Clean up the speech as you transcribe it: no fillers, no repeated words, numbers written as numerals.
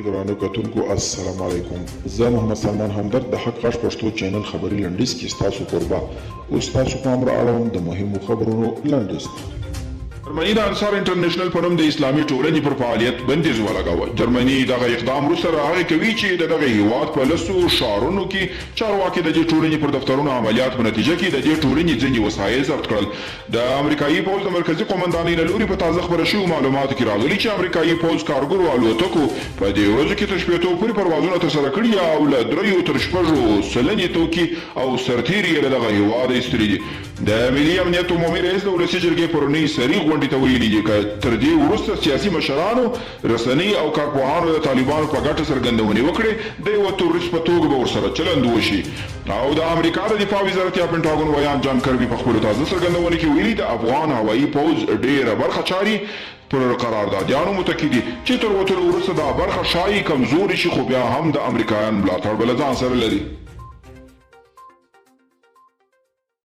درانه کتونکو السلام علیکم. زه محمد سلمان همدرد د حق غږ پښتو چینل خبري لنډیز کې ستاسو قربا اوس تاسو پام را اړوم د مهمو خبرونو لنډیز. جرمني د انصار انټرنیشنل په نوم د اسلامي ټولنې پر فعالیت بندیز ولګاوه. جرمني دغه اقدام وروسته هغه کوي چې دغه هیواد په لسو شهرونو کې چارواکي د دې ټولنې پر دفترونو عملیات په نتیجه کې د دې ټولنې ځینې وسایل ضبط کړل. د امریکایي پوځ د مرکزي قومندانۍ له لوري په تازه خبره شویو معلوماتو کې راغلي چې امریکایي پوځ کارګرو الوتکو په دې ورځو کې تر شپېتو پورې پروازونه ترسره کړي او له دریو تر شپږو سلنې توکي او سرتیري یې له دغه هیواده ایستلي دي. د ملي امنیت عمومي رئیس د ولسي جرګې پرونی سري غونډې ته ویلي دي که تر دې وروسته سیاسي مشرانو رسنۍ او کارپوهانو د طالبانو په ګټه څرګندونې وکړي د یوه تورست په توګه به ورسره چلند وشي. او د امریکا د دفاع وزارت یا پنټاګون ویان جان کربي په خپلو تازه څرګندونې کې ویلي د افغان هوایي پوځ ډېره برخه چاري پر قراردادیانو متکي دي چې تر وتلو وروسته دا برخه شایي کمزوري شي خو بیا هم د امریکایانو ملاتړ به له ځان سره لري.